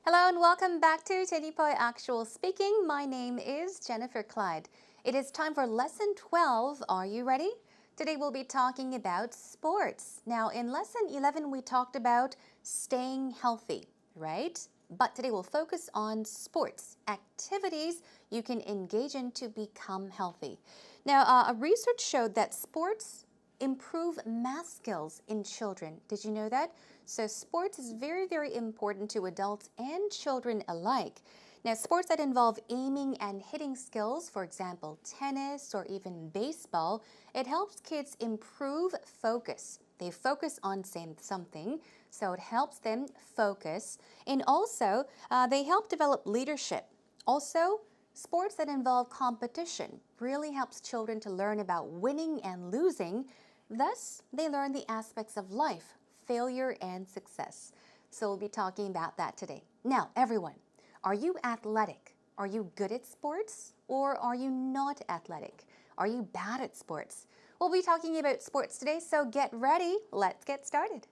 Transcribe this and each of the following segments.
Hello and welcome back to Teddypoy Actual Speaking. My name is Jennifer Clyde. It is time for lesson 12. Are you ready? Today we'll be talking about sports. Now in lesson 11 we talked about staying healthy, right? But today we'll focus on sports, activities you can engage in to become healthy. Now a research showed that sports improve math skills in children. Did you know that? So sports is very, very important to adults and children alike. Now, sports that involve aiming and hitting skills, for example, tennis or even baseball, it helps kids improve focus. They focus on something, so it helps them focus. And also, they help develop leadership. Also, sports that involve competition really helps children to learn about winning and losing. Thus, they learn the aspects of life, failure and success. So we'll be talking about that today. Now, everyone, are you athletic? Are you good at sports? Or are you not athletic? Are you bad at sports? We'll be talking about sports today, so get ready. Let's get started.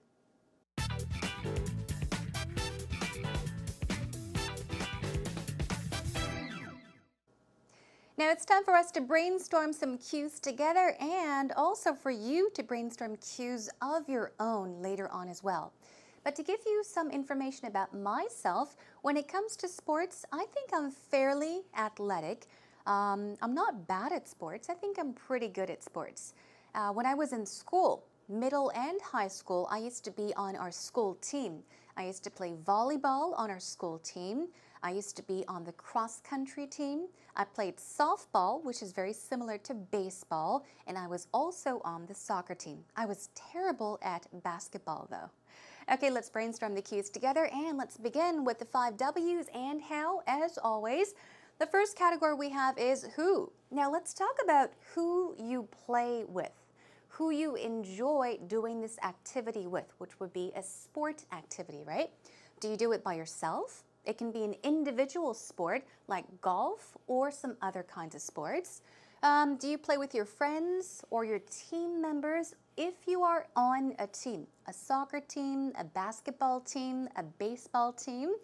Now it's time for us to brainstorm some cues together and also for you to brainstorm cues of your own later on as well. But to give you some information about myself, when it comes to sports, I think I'm fairly athletic. I'm not bad at sports. I think I'm pretty good at sports. When I was in school, middle and high school, I used to be on our school team. I used to play volleyball on our school team. I used to be on the cross-country team. I played softball, which is very similar to baseball, and I was also on the soccer team. I was terrible at basketball, though. Okay, let's brainstorm the cues together, and let's begin with the 5 W's and how, as always. The first category we have is who. Now, let's talk about who you play with, who you enjoy doing this activity with, which would be a sport activity, right? Do you do it by yourself? It can be an individual sport like golf or some other kinds of sports. Do you play with your friends or your team members? If you are on a team, a soccer team, a basketball team, a baseball team,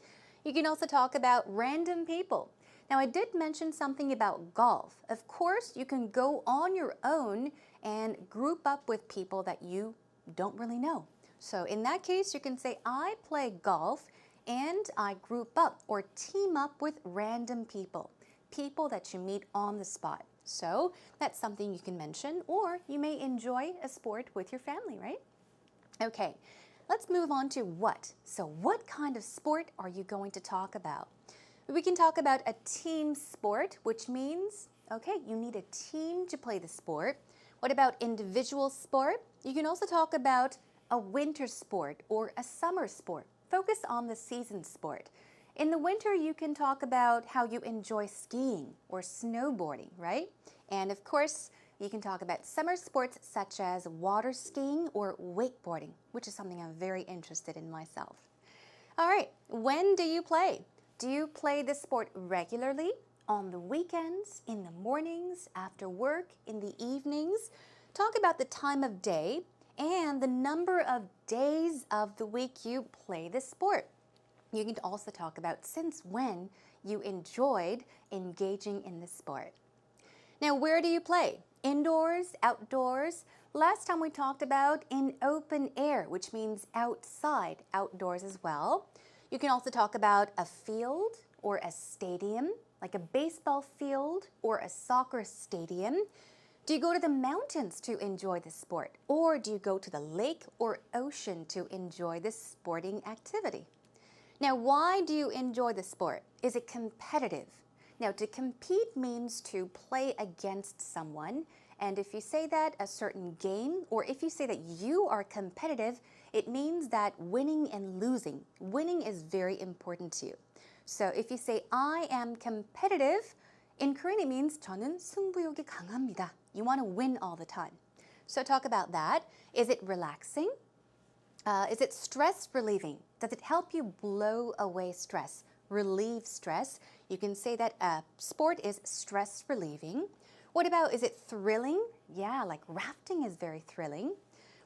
you can also talk about random people. Now, I did mention something about golf. Of course, you can go on your own and group up with people that you don't really know. So in that case, you can say, I play golf and I group up or team up with random people, people that you meet on the spot. So that's something you can mention, or you may enjoy a sport with your family, right? Okay, let's move on to what. So what kind of sport are you going to talk about? We can talk about a team sport, which means, okay, you need a team to play the sport. What about individual sport? You can also talk about a winter sport or a summer sport. Focus on the season sport. In the winter, you can talk about how you enjoy skiing or snowboarding, right? And of course, you can talk about summer sports such as water skiing or wakeboarding, which is something I'm very interested in myself. All right, when do you play? Do you play this sport regularly? On the weekends, in the mornings, after work, in the evenings? Talk about the time of day and the number of days of the week you play this sport. You can also talk about since when you enjoyed engaging in this sport. Now, where do you play? Indoors, outdoors? Last time we talked about in open air, which means outside, outdoors as well. You can also talk about a field or a stadium, like a baseball field or a soccer stadium. Do you go to the mountains to enjoy the sport? Or do you go to the lake or ocean to enjoy this sporting activity? Now, why do you enjoy the sport? Is it competitive? Now, to compete means to play against someone. And if you say that a certain game, or if you say that you are competitive, it means that winning and losing. Winning is very important to you. So if you say, I am competitive, in Korean it means 저는 승부욕이 강합니다. You want to win all the time. So talk about that. Is it relaxing? Is it stress relieving? Does it help you blow away stress, relieve stress? You can say that sport is stress relieving. What about, is it thrilling? Yeah, like rafting is very thrilling.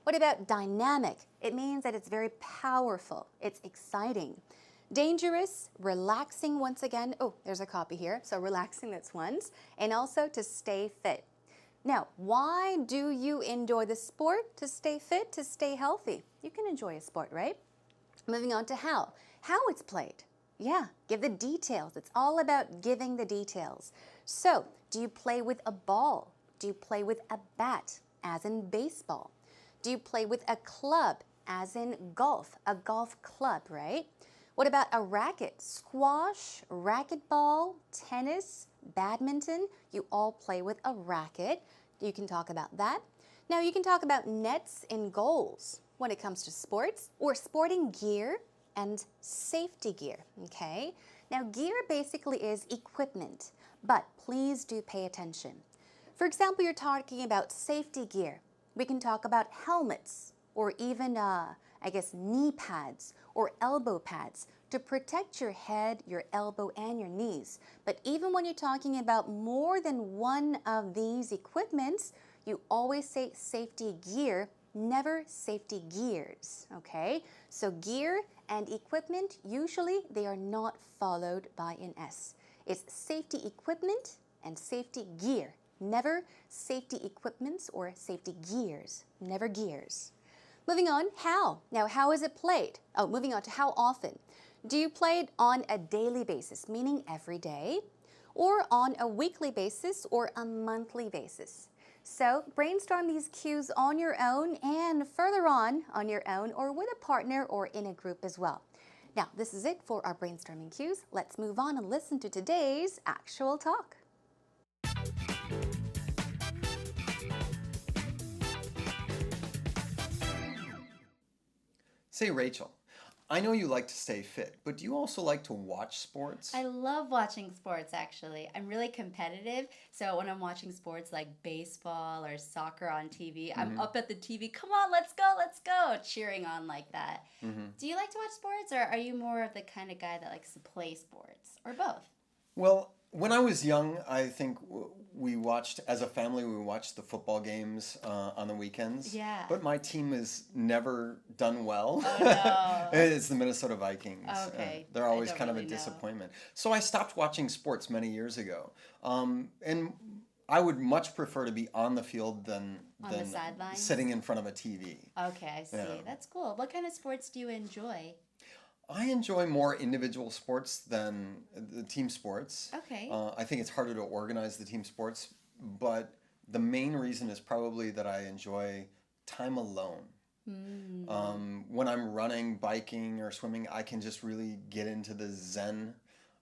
What about dynamic? It means that it's very powerful. It's exciting. Dangerous, relaxing once again. Oh, there's a copy here. So relaxing, that's once. And also to stay fit. Now, why do you enjoy the sport? To stay fit, to stay healthy. You can enjoy a sport, right? Moving on to how. How it's played. Yeah, give the details. It's all about giving the details. So, do you play with a ball? Do you play with a bat, as in baseball? Do you play with a club, as in golf? A golf club, right? What about a racket? Squash, racquetball, tennis, badminton. You all play with a racket. You can talk about that. Now, you can talk about nets and goals when it comes to sports, or sporting gear and safety gear, okay? Now, gear basically is equipment, but please do pay attention. For example, you're talking about safety gear. We can talk about helmets, or even, knee pads or elbow pads to protect your head, your elbow, and your knees. But even when you're talking about more than one of these equipments, you always say safety gear, never safety gears, okay? So gear and equipment, usually they are not followed by an S. It's safety equipment and safety gear, never safety equipments or safety gears, never gears. Moving on, how? Now, how is it played? Oh, moving on to how often. Do you play it on a daily basis, meaning every day, or on a weekly basis or a monthly basis? So brainstorm these cues on your own and further on your own or with a partner or in a group as well. Now, this is it for our brainstorming cues. Let's move on and listen to today's actual talk. Say, Rachel, I know you like to stay fit, but do you also like to watch sports? I love watching sports, actually. I'm really competitive, so when I'm watching sports like baseball or soccer on TV, I'm up at the TV, come on, let's go, cheering on like that. Do you like to watch sports, or are you more of the kind of guy that likes to play sports, or both? Well, when I was young, I think we watched, as a family, we watched the football games on the weekends. Yeah. But my team has never done well. Oh, no. It's the Minnesota Vikings. Okay. They're always I don't kind of a really know. disappointment. So I stopped watching sports many years ago. And I would much prefer to be on the field than On the sidelines? sitting in front of a TV. Okay, I see. Yeah. That's cool. What kind of sports do you enjoy? I enjoy more individual sports than the team sports. Okay. I think it's harder to organize the team sports, but the main reason is probably that I enjoy time alone. When I'm running, biking, or swimming, I can just really get into the zen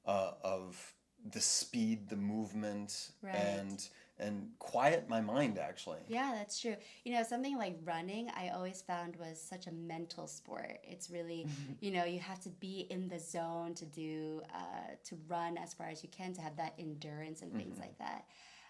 of the speed, the movement, Right. and quiet my mind, actually. Yeah, that's true. You know, something like running, I always found was such a mental sport. It's really, you have to be in the zone to do, to run as far as you can, to have that endurance and things like that.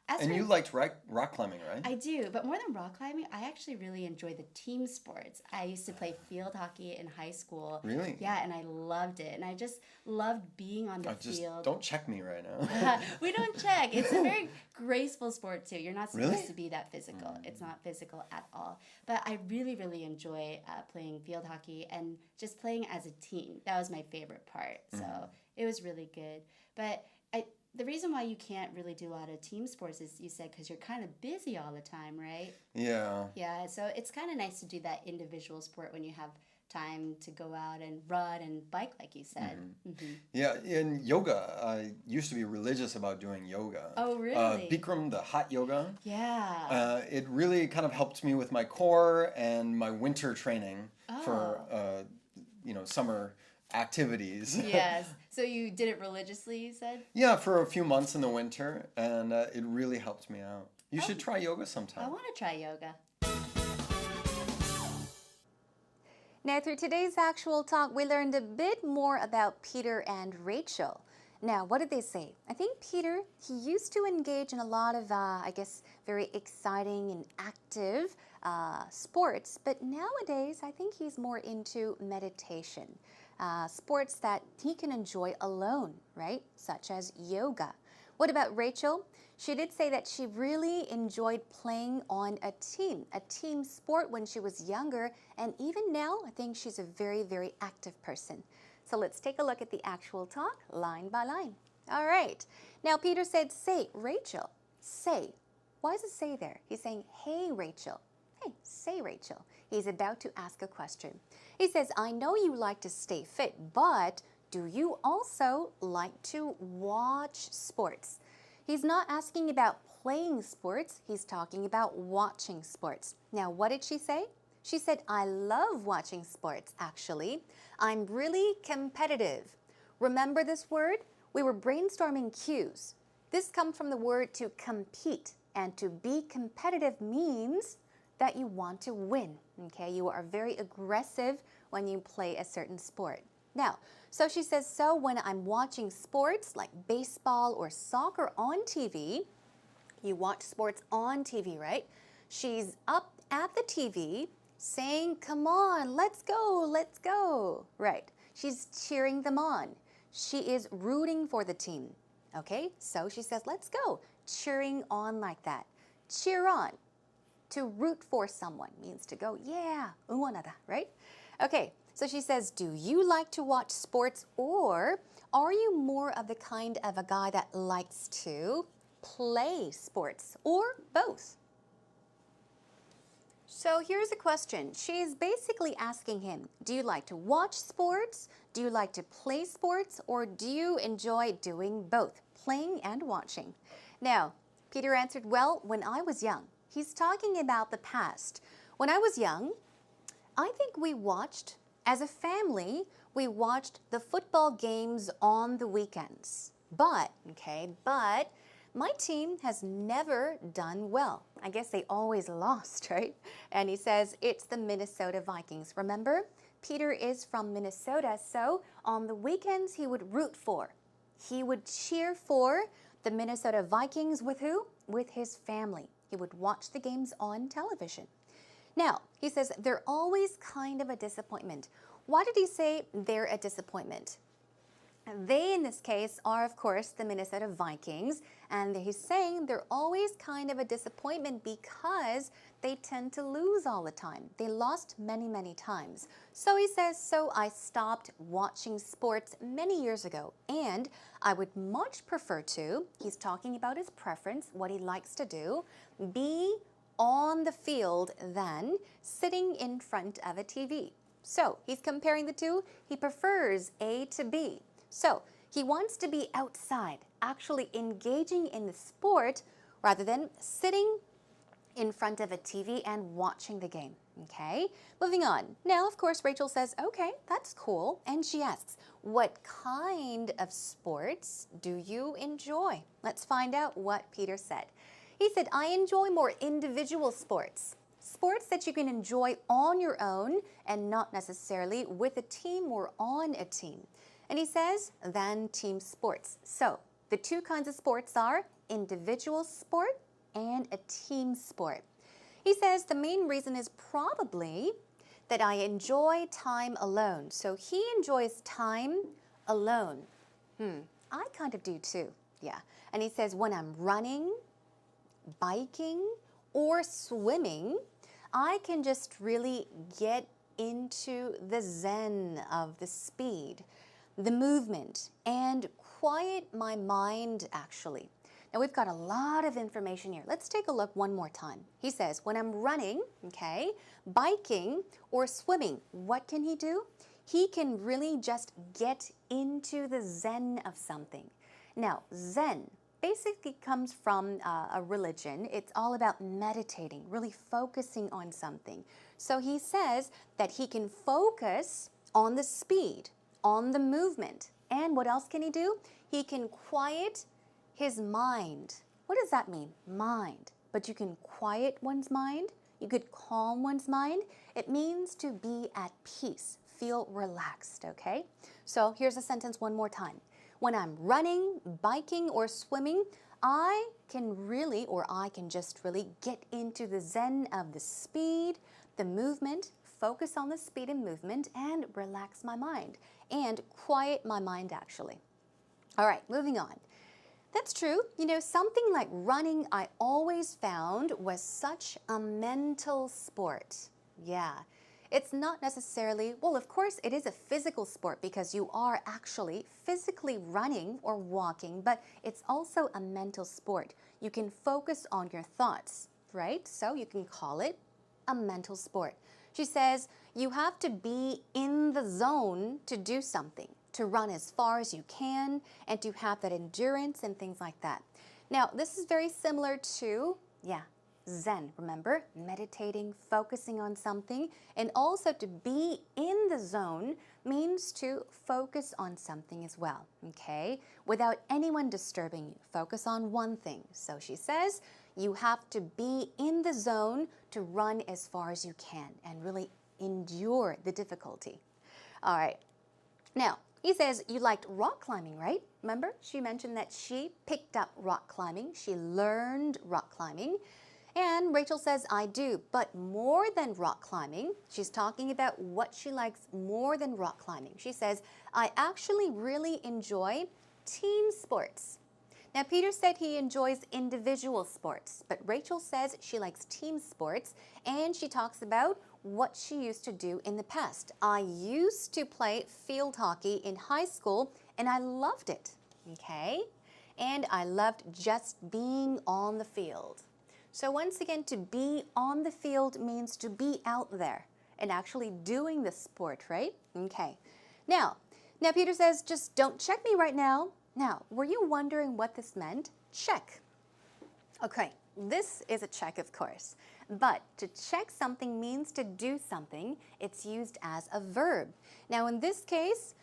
As And for you liked rock climbing, right? I do, but more than rock climbing, I actually really enjoy the team sports. I used to play field hockey in high school. Really? Yeah, and I loved it. And I just loved being on the field. Don't check me right now. We don't check. It's a very graceful sport, too. You're not supposed Really? to be that physical. It's not physical at all. But I really, really enjoy playing field hockey and just playing as a team. That was my favorite part. So it was really good. But the reason why you can't really do a lot of team sports is, you said, because you're kind of busy all the time, right? Yeah. Yeah, so it's kind of nice to do that individual sport when you have time to go out and run and bike, like you said. Yeah, in yoga, I used to be religious about doing yoga. Oh, really? Bikram, the hot yoga. Yeah. It really kind of helped me with my core and my winter training for, summer activities. Yes. So you did it religiously, you said? Yeah, for a few months in the winter, and it really helped me out. You should try yoga sometime. I want to try yoga. Now, through today's actual talk, we learned a bit more about Peter and Rachel. Now, what did they say? I think Peter, he used to engage in a lot of, very exciting and active sports, but nowadays I think he's more into meditation. Sports that he can enjoy alone, right? Such as yoga. What about Rachel? She did say that she really enjoyed playing on a team sport when she was younger, and even now I think she's a very, very active person. So let's take a look at the actual talk line by line. All right. Now Peter said, say, Rachel, say. Why does it say there? He's saying, hey, Rachel. Hey, say, Rachel. He's about to ask a question. He says, I know you like to stay fit, but do you also like to watch sports? He's not asking about playing sports. He's talking about watching sports. Now, what did she say? She said, I love watching sports, actually. I'm really competitive. Remember this word? We were brainstorming cues. This comes from the word to compete, and to be competitive means that you want to win, okay? You are very aggressive when you play a certain sport. Now, so she says, so when I'm watching sports like baseball or soccer on TV, you watch sports on TV, right? She's up at the TV saying, come on, let's go, right? She's cheering them on. She is rooting for the team, okay? So she says, let's go, cheering on like that. Cheer on. To root for someone means to go, yeah, 응원하다, right? Okay, so she says, do you like to watch sports, or are you more of the kind of a guy that likes to play sports, or both? So here's a question. She's basically asking him, do you like to watch sports? Do you like to play sports? Or do you enjoy doing both, playing and watching? Now, Peter answered, well, when I was young. He's talking about the past. When I was young, I think we watched, as a family, we watched the football games on the weekends. But my team has never done well. I guess they always lost, right? And he says it's the Minnesota Vikings. Remember, Peter is from Minnesota, so on the weekends he would root for. He would cheer for the Minnesota Vikings with who? With his family. He would watch the games on television. Now, he says they're always kind of a disappointment. Why did he say they're a disappointment? They, in this case, are, of course, the Minnesota Vikings, and he's saying they're always kind of a disappointment because they tend to lose all the time. They lost many, many times. So he says, so I stopped watching sports many years ago, and I would much prefer to, he's talking about his preference, what he likes to do, be on the field than sitting in front of a TV. So he's comparing the two. He prefers A to B. So he wants to be outside, actually engaging in the sport rather than sitting in front of a TV and watching the game. Okay, moving on. Now, of course, Rachel says, okay, that's cool. And she asks, what kind of sports do you enjoy? Let's find out what Peter said. He said, I enjoy more individual sports. Sports that you can enjoy on your own and not necessarily with a team or on a team. And he says, than team sports. So the two kinds of sports are individual sport and a team sport. He says the main reason is probably that I enjoy time alone. So he enjoys time alone. I kind of do too, yeah. And he says when I'm running, biking, or swimming, I can just really get into the zen of the speed, the movement, and quiet my mind, actually. Now, we've got a lot of information here. Let's take a look one more time. He says, when I'm running, okay, biking, or swimming, what can he do? He can really just get into the zen of something. Now, zen basically comes from a religion. It's all about meditating, really focusing on something. So he says that he can focus on the speed, on the movement. And what else can he do? He can quiet his mind. What does that mean? Mind. But you can quiet one's mind. You could calm one's mind. It means to be at peace, feel relaxed, okay? So here's a sentence one more time. When I'm running, biking, or swimming, I can just really get into the zen of the speed, the movement, focus on the speed and movement, and relax my mind, and quiet my mind, actually. All right, moving on. That's true. You know, something like running I always found was such a mental sport. Yeah. It's not necessarily, well, of course, it is a physical sport because you are actually physically running or walking, but it's also a mental sport. You can focus on your thoughts, right? So you can call it a mental sport. She says you have to be in the zone to do something, to run as far as you can, and to have that endurance and things like that. Now, this is very similar to, Zen, remember? Meditating, focusing on something, and also to be in the zone means to focus on something as well, okay? Without anyone disturbing you. Focus on one thing. So she says you have to be in the zone to run as far as you can and really endure the difficulty. All right. Now, he says you liked rock climbing, right? Remember, she mentioned that she picked up rock climbing. She learned rock climbing. And Rachel says, I do, but more than rock climbing. She's talking about what she likes more than rock climbing. She says, I actually really enjoy team sports. Now, Peter said he enjoys individual sports, but Rachel says she likes team sports, and she talks about what she used to do in the past. I used to play field hockey in high school, and I loved it, okay? And I loved just being on the field. So once again, to be on the field means to be out there and actually doing the sport, right? Okay. Now Peter says, just don't check me right now. Now, were you wondering what this meant? Check. Okay, this is a check, of course. But to check something means to do something. It's used as a verb. Now, in this case,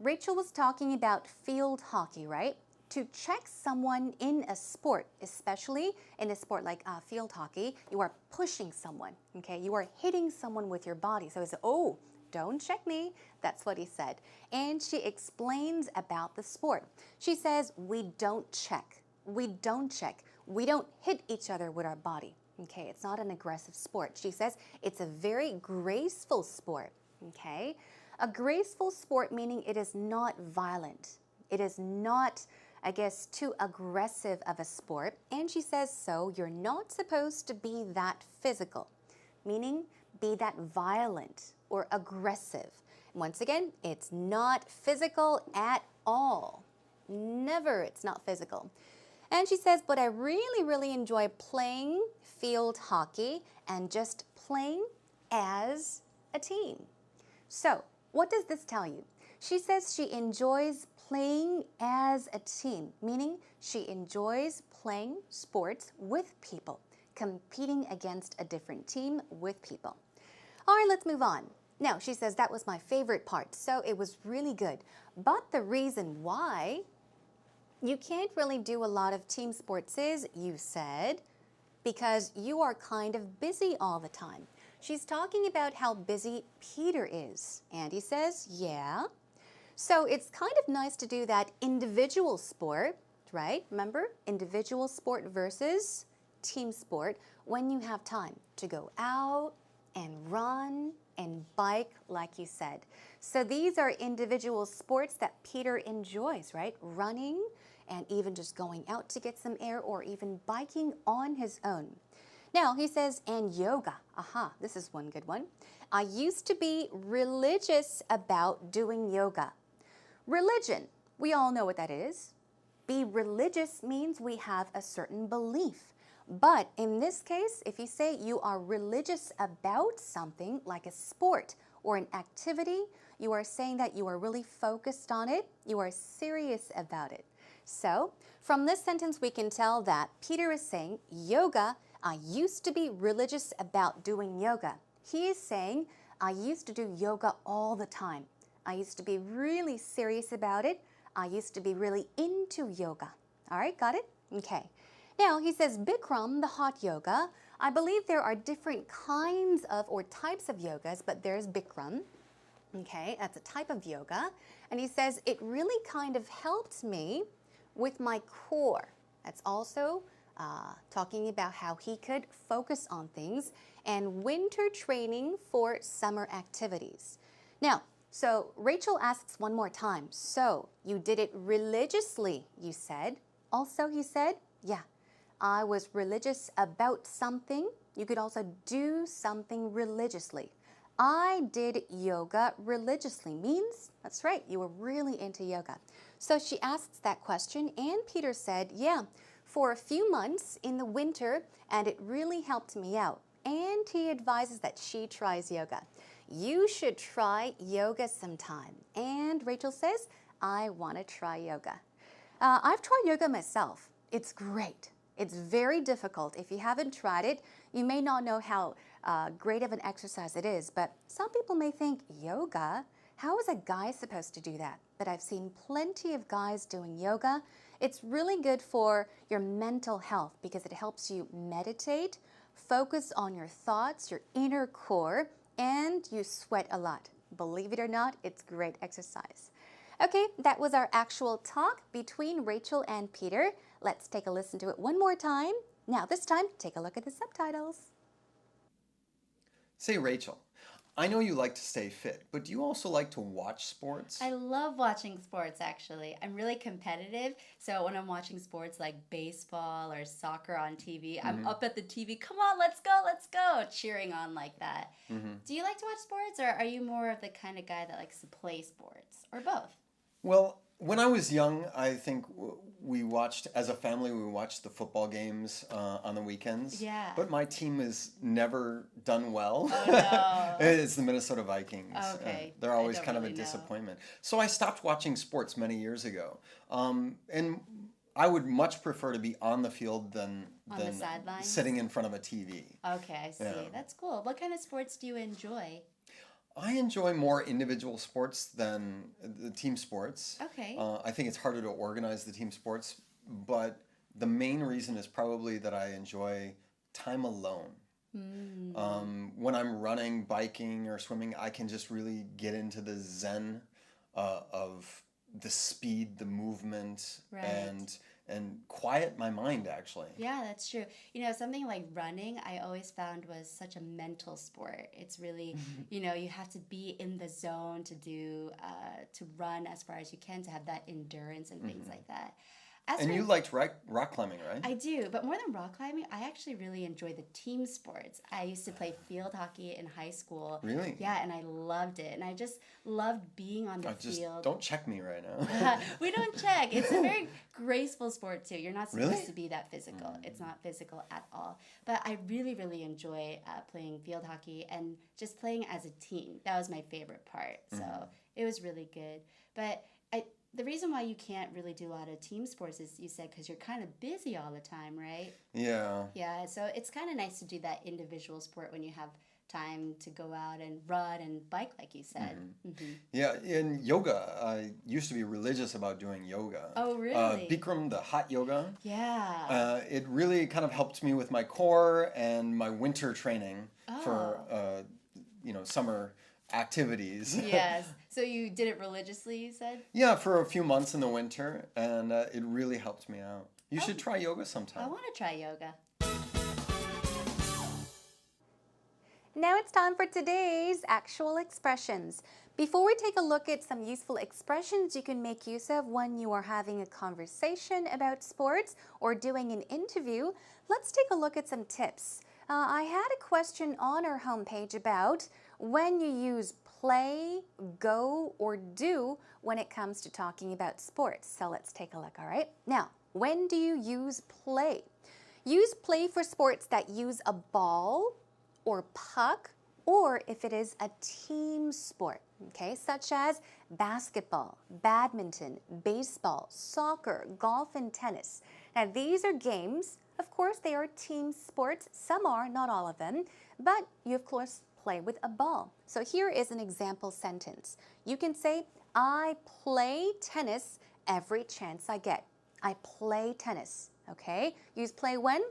Rachel was talking about field hockey, right? To check someone in a sport, especially in a sport like field hockey, you are pushing someone, okay? You are hitting someone with your body. So it's, oh, don't check me. That's what he said. And she explains about the sport. She says, we don't check. We don't check. We don't hit each other with our body. Okay, it's not an aggressive sport. She says it's a very graceful sport. Okay, a graceful sport meaning it is not violent. It is not, I guess, too aggressive of a sport. And she says, so you're not supposed to be that physical, meaning be that violent or aggressive. Once again, it's not physical at all. Never, it's not physical. And she says, but I really, really enjoy playing field hockey and just playing as a team. So, what does this tell you? She says she enjoys playing as a team, meaning she enjoys playing sports with people, competing against a different team with people. All right, let's move on. Now, she says that was my favorite part, so it was really good. But the reason why you can't really do a lot of team sports is, you said, because you are kind of busy all the time. She's talking about how busy Peter is. And he says, yeah. So it's kind of nice to do that individual sport, right? Remember, individual sport versus team sport when you have time to go out and run and bike, like you said. So these are individual sports that Peter enjoys, right? Running and even just going out to get some air or even biking on his own. Now, he says, and yoga. Aha, this is one good one. I used to be religious about doing yoga. Religion, we all know what that is. Be religious means we have a certain belief. But in this case, if you say you are religious about something like a sport or an activity, you are saying that you are really focused on it, you are serious about it. So, from this sentence we can tell that Peter is saying, yoga, I used to be religious about doing yoga. He is saying, I used to do yoga all the time. I used to be really serious about it. I used to be really into yoga. All right, got it? Okay. Now, he says, Bikram, the hot yoga, I believe there are different kinds of or types of yogas, but there's Bikram. Okay, that's a type of yoga. And he says, it really kind of helped me with my core. That's also talking about how he could focus on things and winter training for summer activities. Now, so Rachel asks one more time, so you did it religiously, you said. Also, he said, yeah, I was religious about something. You could also do something religiously. I did yoga religiously. Means, that's right, you were really into yoga. So she asks that question, and Peter said, yeah, for a few months in the winter, and it really helped me out. And he advises that she tries yoga. You should try yoga sometime. And Rachel says, I want to try yoga. I've tried yoga myself. It's great. It's very difficult. If you haven't tried it, you may not know how great of an exercise it is, but some people may think, yoga? How is a guy supposed to do that? But I've seen plenty of guys doing yoga. It's really good for your mental health because it helps you meditate, focus on your thoughts, your inner core, and you sweat a lot. Believe it or not, it's great exercise. Okay, that was our actual talk between Rachel and Peter. Let's take a listen to it one more time. Now, this time, take a look at the subtitles. Say, Rachel, I know you like to stay fit, but do you also like to watch sports? I love watching sports, actually. I'm really competitive, so when I'm watching sports like baseball or soccer on TV, I'm up at the TV, come on, let's go, cheering on like that. Do you like to watch sports, or are you more of the kind of guy that likes to play sports, or both? Well, when I was young, I think we watched, as a family, we watched the football games on the weekends. Yeah. But my team has never done well. Oh, no. It's the Minnesota Vikings. Okay. They're always I don't kind of really a know. disappointment. So I stopped watching sports many years ago. And I would much prefer to be on the field than On the sidelines? sitting in front of a TV. Okay, I see. Yeah. That's cool. What kind of sports do you enjoy? I enjoy more individual sports than the team sports. Okay. I think it's harder to organize the team sports, but the main reason is probably that I enjoy time alone. When I'm running, biking, or swimming, I can just really get into the zen of the speed, the movement, Right. and quiet my mind, actually. Yeah, that's true. You know, something like running, I always found was such a mental sport. It's really, you know, you have to be in the zone to do, to run as far as you can, to have that endurance and things like that. As And for- you liked rock climbing, right? I do, but more than rock climbing, I actually really enjoy the team sports. I used to play field hockey in high school. Really? Yeah, and I loved it. And I just loved being on the Just field. don't check me right now. We don't check. It's a very graceful sport too. You're not supposed Really? to be that physical. It's not physical at all. But I really, really enjoy playing field hockey and just playing as a team. That was my favorite part. So it was really good. But the reason why you can't really do a lot of team sports is, you said, because you're kind of busy all the time, right? Yeah. Yeah. So it's kind of nice to do that individual sport when you have time to go out and run and bike, like you said. Yeah, in yoga, I used to be religious about doing yoga. Oh, really? Bikram, the hot yoga. Yeah. It really kind of helped me with my core and my winter training for, Oh. summer activities. Yes. So you did it religiously, you said? Yeah, for a few months in the winter, and it really helped me out. You should try yoga I sometime. want to try yoga. Now it's time for today's actual expressions. Before we take a look at some useful expressions you can make use of when you are having a conversation about sports or doing an interview, let's take a look at some tips. I had a question on our homepage about when you use play, go, or do when it comes to talking about sports. So let's take a look, all right? Now, when do you use play? Use play for sports that use a ball or puck, or if it is a team sport, okay, such as basketball, badminton, baseball, soccer, golf, and tennis. Now, these are games. Of course, they are team sports. Some are, not all of them, but you, of course, play with a ball. So here is an example sentence. You can say, I play tennis every chance I get. I play tennis, okay? Use play when?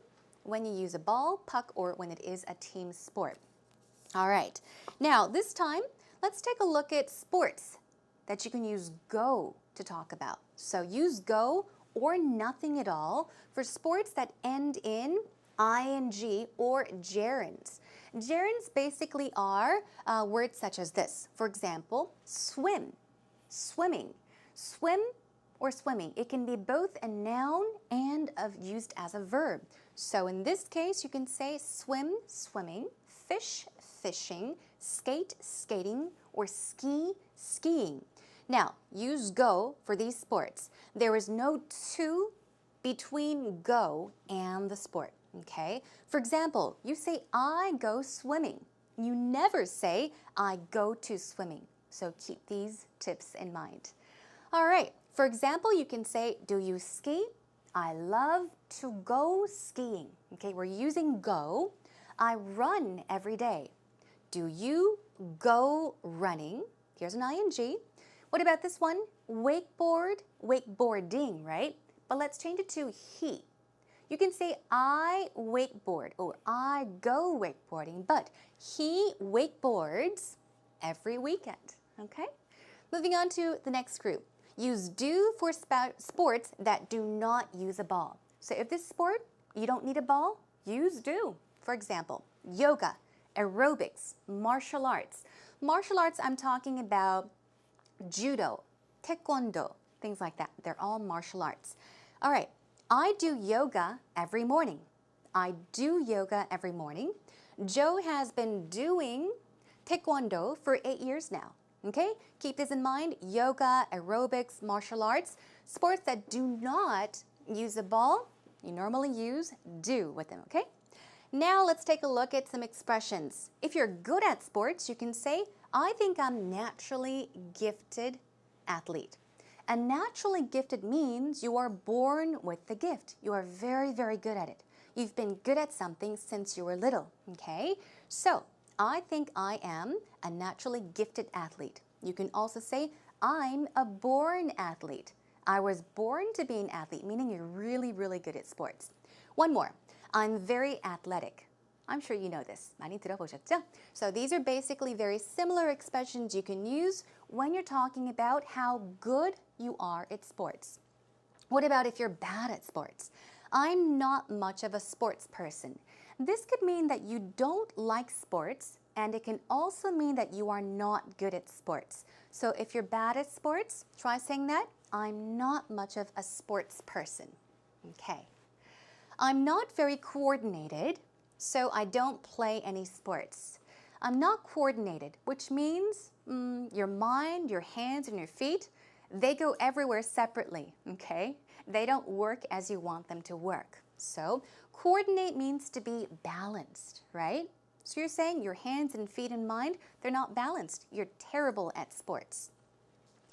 When you use a ball, puck, or when it is a team sport. All right. Now, this time, let's take a look at sports that you can use go to talk about. So use go or nothing at all for sports that end in ing or gerunds. Gerunds basically are words such as this. For example, swim, swimming, swim or swimming. It can be both a noun and used as a verb. So in this case, you can say swim, swimming, fish, fishing, skate, skating, or ski, skiing. Now, use go for these sports. There is no to between go and the sport, okay? For example, you say, I go swimming. You never say, I go to swimming. So keep these tips in mind. All right, for example, you can say, do you ski? I love to go skiing. Okay, we're using go. I run every day. Do you go running? Here's an ing. What about this one? Wakeboard, wakeboarding, right? But let's change it to he. You can say I wakeboard or I go wakeboarding, but he wakeboards every weekend, okay? Moving on to the next group. Use do for sports that do not use a ball. So if this sport, you don't need a ball, use do. For example, yoga, aerobics, martial arts. Martial arts, I'm talking about judo, taekwondo, things like that. They're all martial arts. All right, I do yoga every morning. I do yoga every morning. Joe has been doing taekwondo for 8 years now. Okay, keep this in mind. Yoga, aerobics, martial arts, sports that do not use a ball, you normally use do with them, okay? Now let's take a look at some expressions. If you're good at sports, you can say, I think I'm naturally gifted athlete. And naturally gifted means you are born with the gift. You are very, very good at it. You've been good at something since you were little, okay? So, I think I am a naturally gifted athlete. You can also say, I'm a born athlete. I was born to be an athlete, meaning you're really, really good at sports. One more. I'm very athletic. I'm sure you know this. 많이 들어보셨죠? So these are basically very similar expressions you can use when you're talking about how good you are at sports. What about if you're bad at sports? I'm not much of a sports person. This could mean that you don't like sports, and it can also mean that you are not good at sports. So if you're bad at sports, try saying that. I'm not much of a sports person. Okay. I'm not very coordinated, so I don't play any sports. I'm not coordinated, which means your mind, your hands, and your feet, they go everywhere separately, okay? They don't work as you want them to work. So coordinate means to be balanced, right? So you're saying your hands and feet and mind, they're not balanced. You're terrible at sports.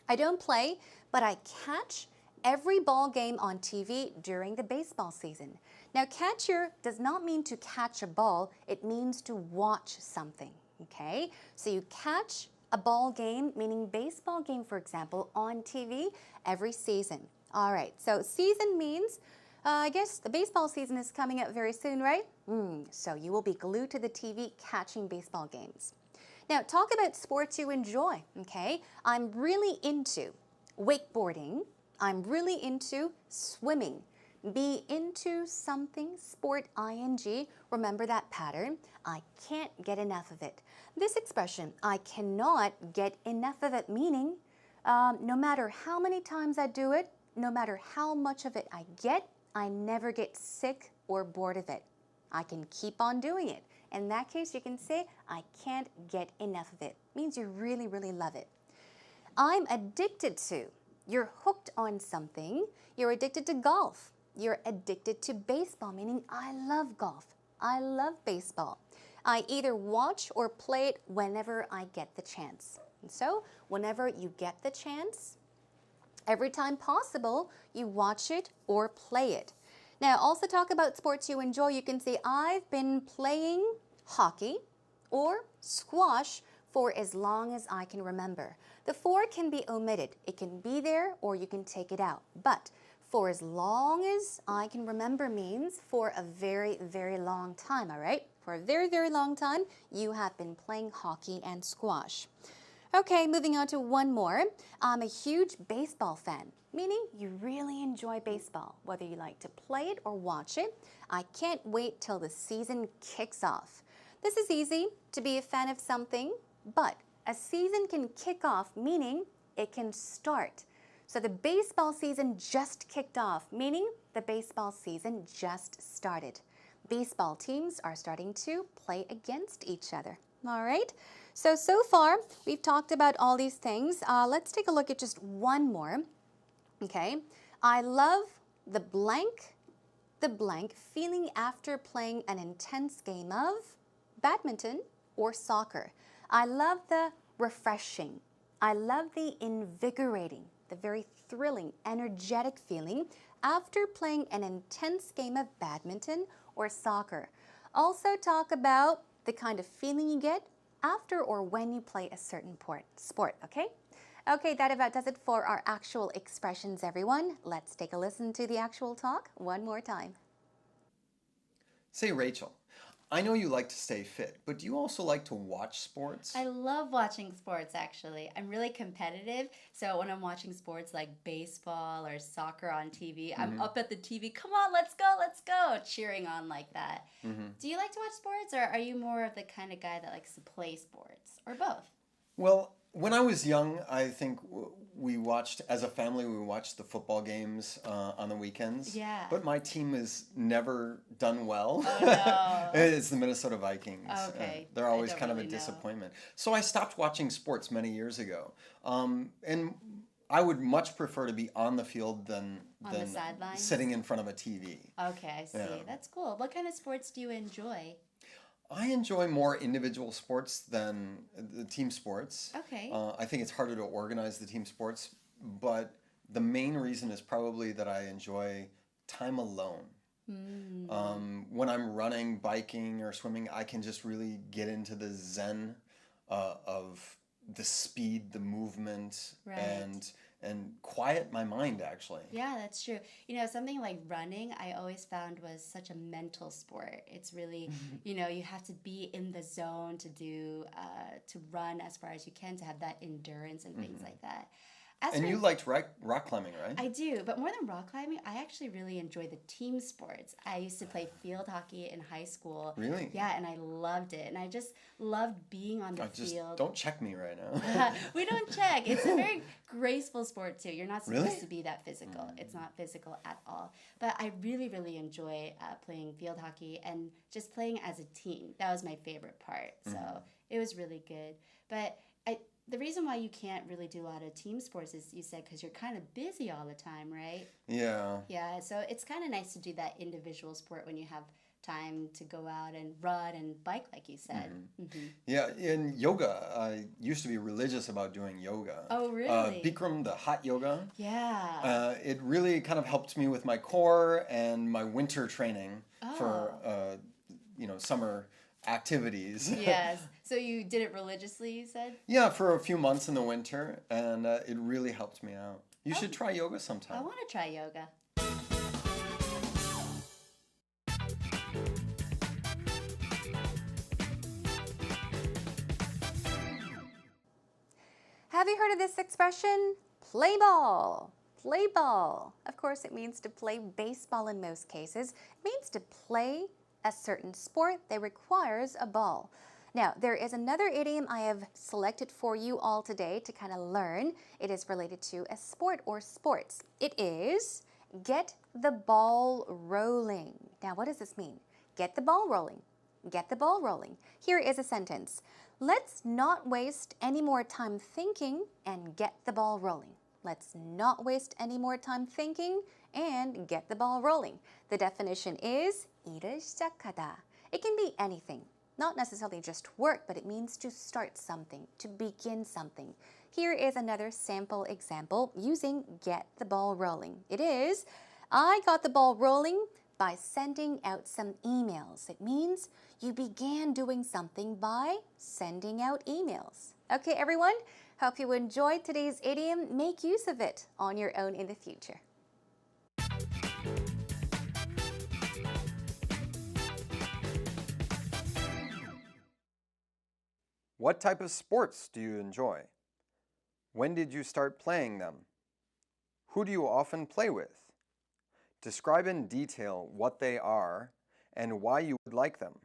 I don't play, but I catch every ball game on TV during the baseball season. Now, catch here does not mean to catch a ball. It means to watch something, okay? So you catch a ball game, meaning baseball game, for example, on TV every season. All right, so season means, I guess the baseball season is coming up very soon, right? So you will be glued to the TV catching baseball games. Now, talk about sports you enjoy, okay? I'm really into wakeboarding. I'm really into swimming. Be into something, sport ing. Remember that pattern. I can't get enough of it. This expression, I cannot get enough of it, meaning no matter how many times I do it, no matter how much of it I get, I never get sick or bored of it. I can keep on doing it. In that case, you can say, I can't get enough of it. Means you really, really love it. I'm addicted to. You're hooked on something. You're addicted to golf. You're addicted to baseball, meaning I love golf. I love baseball. I either watch or play it whenever I get the chance. And so, whenever you get the chance, every time possible, you watch it or play it. Now, also talk about sports you enjoy. You can say, I've been playing hockey or squash for as long as I can remember. The for can be omitted. It can be there or you can take it out. But for as long as I can remember means for a very, very long time, all right? For a very, very long time, you have been playing hockey and squash. Okay, moving on to one more. I'm a huge baseball fan, meaning you really enjoy baseball, whether you like to play it or watch it. I can't wait till the season kicks off. This is easy, to be a fan of something, but a season can kick off, meaning it can start. So the baseball season just kicked off, meaning the baseball season just started. baseball teams are starting to play against each other. All right. So far, we've talked about all these things. Let's take a look at just one more. Okay. I love the blank feeling after playing an intense game of badminton or soccer. I love the refreshing. I love the invigorating, the very thrilling, energetic feeling after playing an intense game of badminton or soccer. Also talk about the kind of feeling you get after or when you play a certain sport, okay? Okay, that about does it for our actual expressions, everyone. Let's take a listen to the actual talk one more time. Say, Rachel, I know you like to stay fit, but do you also like to watch sports? I love watching sports, actually. I'm really competitive, so when I'm watching sports like baseball or soccer on TV, I'm up at the TV, come on, let's go, cheering on like that. Do you like to watch sports, or are you more of the kind of guy that likes to play sports, or both? Well, when I was young, I think we watched, as a family, we watched the football games on the weekends. Yeah. But my team has never done well. Oh, no. It's the Minnesota Vikings. Okay. They're I always don't kind of a really know. disappointment. So I stopped watching sports many years ago. And I would much prefer to be on the field than On the sidelines? sitting in front of a TV. Okay, I see. Yeah. That's cool. What kind of sports do you enjoy? I enjoy more individual sports than the team sports. Okay. I think it's harder to organize the team sports, but the main reason is probably that I enjoy time alone. When I'm running, biking, or swimming, I can just really get into the zen of the speed, the movement, Right. and quiet my mind, actually. Yeah, that's true. You know, something like running, I always found was such a mental sport. It's really, you know, you have to be in the zone to do, to run as far as you can, to have that endurance and things like that. As And for- you liked rock climbing, right? I do, but more than rock climbing, I actually really enjoy the team sports. I used to play field hockey in high school. Really? Yeah, and I loved it. And I just loved being on the Just field. don't check me right now. We don't check. It's a very graceful sport too. You're not supposed Really? to be that physical. It's not physical at all. But I really, really enjoy playing field hockey and just playing as a team. That was my favorite part. So it was really good. But the reason why you can't really do a lot of team sports is, you said, because you're kind of busy all the time, right? Yeah. Yeah. So it's kind of nice to do that individual sport when you have time to go out and run and bike, like you said. Yeah, in yoga, I used to be religious about doing yoga. Oh, really? Bikram, the hot yoga. Yeah. It really kind of helped me with my core and my winter training for, summer activities. Yes. So you did it religiously, you said? Yeah, for a few months in the winter, and it really helped me out. You should try yoga sometime. I want to try yoga. Have you heard of this expression? Play ball. Play ball. Of course, it means to play baseball in most cases. It means to play a certain sport that requires a ball. Now, there is another idiom I have selected for you all today to kind of learn. It is related to a sport or sports. It is get the ball rolling. Now, what does this mean? Get the ball rolling. Get the ball rolling. Here is a sentence. Let's not waste any more time thinking and get the ball rolling. Let's not waste any more time thinking and get the ball rolling. The definition is 일을 시작하다. It can be anything, not necessarily just work, but it means to start something, to begin something. Here is another sample example using get the ball rolling. It is, I got the ball rolling by sending out some emails. It means you began doing something by sending out emails. Okay, everyone? Hope you enjoyed today's idiom. Make use of it on your own in the future. What type of sports do you enjoy? When did you start playing them? Who do you often play with? Describe in detail what they are and why you would like them.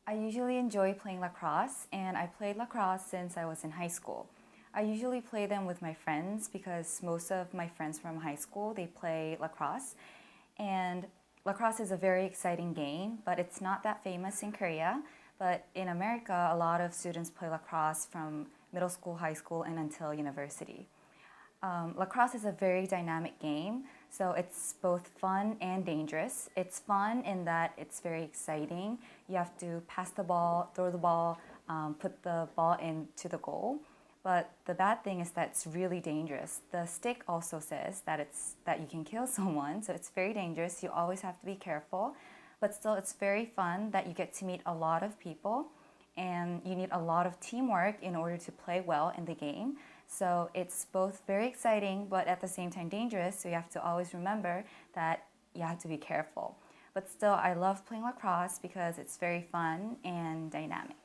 I usually enjoy playing lacrosse, and I played lacrosse since I was in high school. I usually play them with my friends because most of my friends from high school, they play lacrosse. And lacrosse is a very exciting game, but it's not that famous in Korea. But in America, a lot of students play lacrosse from middle school, high school, and until university. Lacrosse is a very dynamic game, so it's both fun and dangerous. It's fun in that it's very exciting. You have to pass the ball, throw the ball, put the ball into the goal. But the bad thing is that it's really dangerous. The stick also says that you can kill someone, so it's very dangerous. You always have to be careful. But still, it's very fun that you get to meet a lot of people, and you need a lot of teamwork in order to play well in the game. So it's both very exciting, but at the same time dangerous. So you have to always remember that you have to be careful. But still, I love playing lacrosse because it's very fun and dynamic.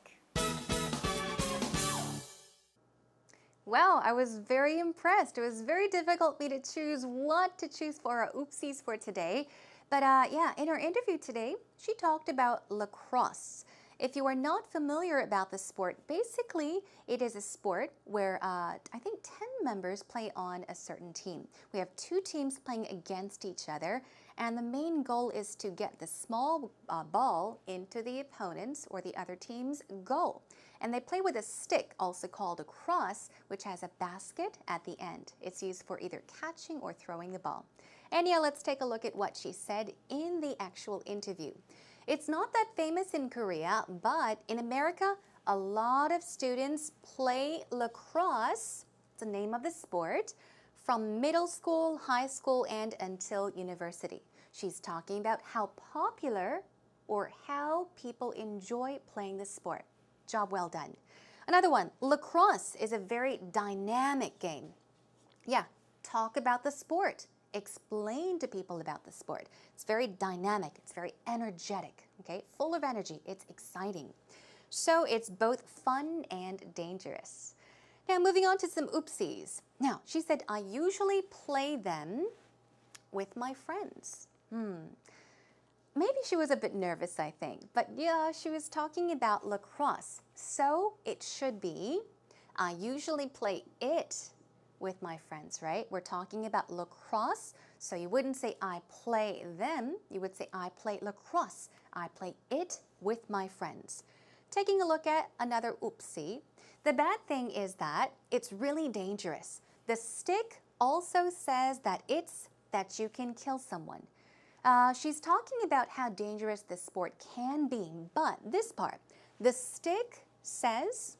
Well, I was very impressed. It was very difficult for me to choose what to choose for our oopsies for today. But yeah, in our interview today, she talked about lacrosse. If you are not familiar about the sport, basically it is a sport where I think 10 members play on a certain team. We have 2 teams playing against each other, and the main goal is to get the small ball into the opponent's or the other team's goal. And they play with a stick, also called a cross, which has a basket at the end. It's used for either catching or throwing the ball. And yeah, let's take a look at what she said in the actual interview. It's not that famous in Korea, but in America, a lot of students play lacrosse, it's the name of the sport, from middle school, high school, and until university. She's talking about how popular or how people enjoy playing the sport. Job well done. Another one, lacrosse is a very dynamic game. Yeah, talk about the sport. Explain to people about the sport. It's very dynamic, it's very energetic, okay? Full of energy, it's exciting. So it's both fun and dangerous. Now moving on to some oopsies. Now, she said, I usually play them with my friends. Maybe she was a bit nervous, I think. But yeah, she was talking about lacrosse. So it should be, I usually play it with my friends, right? We're talking about lacrosse, so you wouldn't say I play them, you would say I play lacrosse. I play it with my friends. Taking a look at another oopsie, the bad thing is that it's really dangerous. The stick also says that you can kill someone. She's talking about how dangerous this sport can be, but this part, the stick says,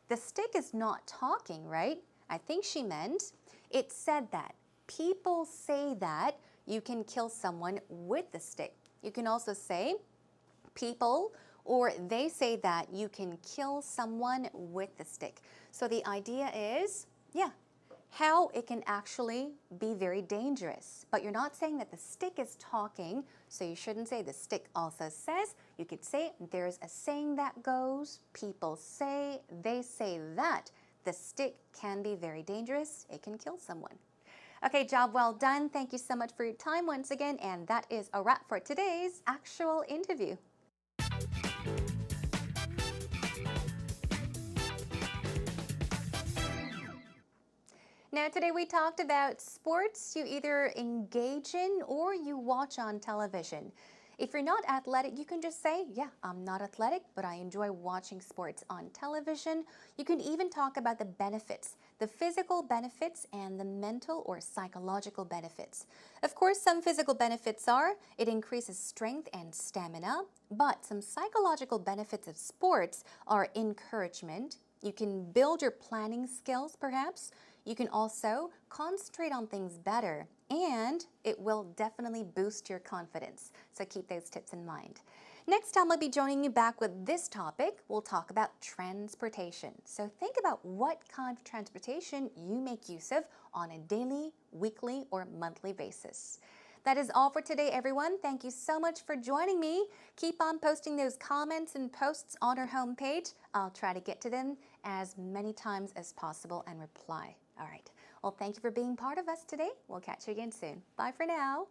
the stick is not talking, right? I think she meant it said that. People say that you can kill someone with the stick. You can also say people or they say that you can kill someone with the stick. So the idea is, yeah, how it can actually be very dangerous. But you're not saying that the stick is talking, so you shouldn't say the stick also says. You could say there's a saying that goes, people say, they say that. The stick can be very dangerous. It can kill someone. Okay, job well done. Thank you so much for your time once again. And that is a wrap for today's actual interview. Now, today we talked about sports you either engage in or you watch on television. If you're not athletic, you can just say, yeah, I'm not athletic, but I enjoy watching sports on television. You can even talk about the benefits, the physical benefits and the mental or psychological benefits. Of course, some physical benefits are it increases strength and stamina, but some psychological benefits of sports are encouragement. You can build your planning skills, perhaps. You can also concentrate on things better, and it will definitely boost your confidence. So keep those tips in mind. Next time, I'll be joining you back with this topic. We'll talk about transportation. So think about what kind of transportation you make use of on a daily, weekly, or monthly basis. That is all for today, everyone. Thank you so much for joining me. Keep on posting those comments and posts on our homepage. I'll try to get to them as many times as possible and reply. All right. Well, thank you for being part of us today. We'll catch you again soon. Bye for now.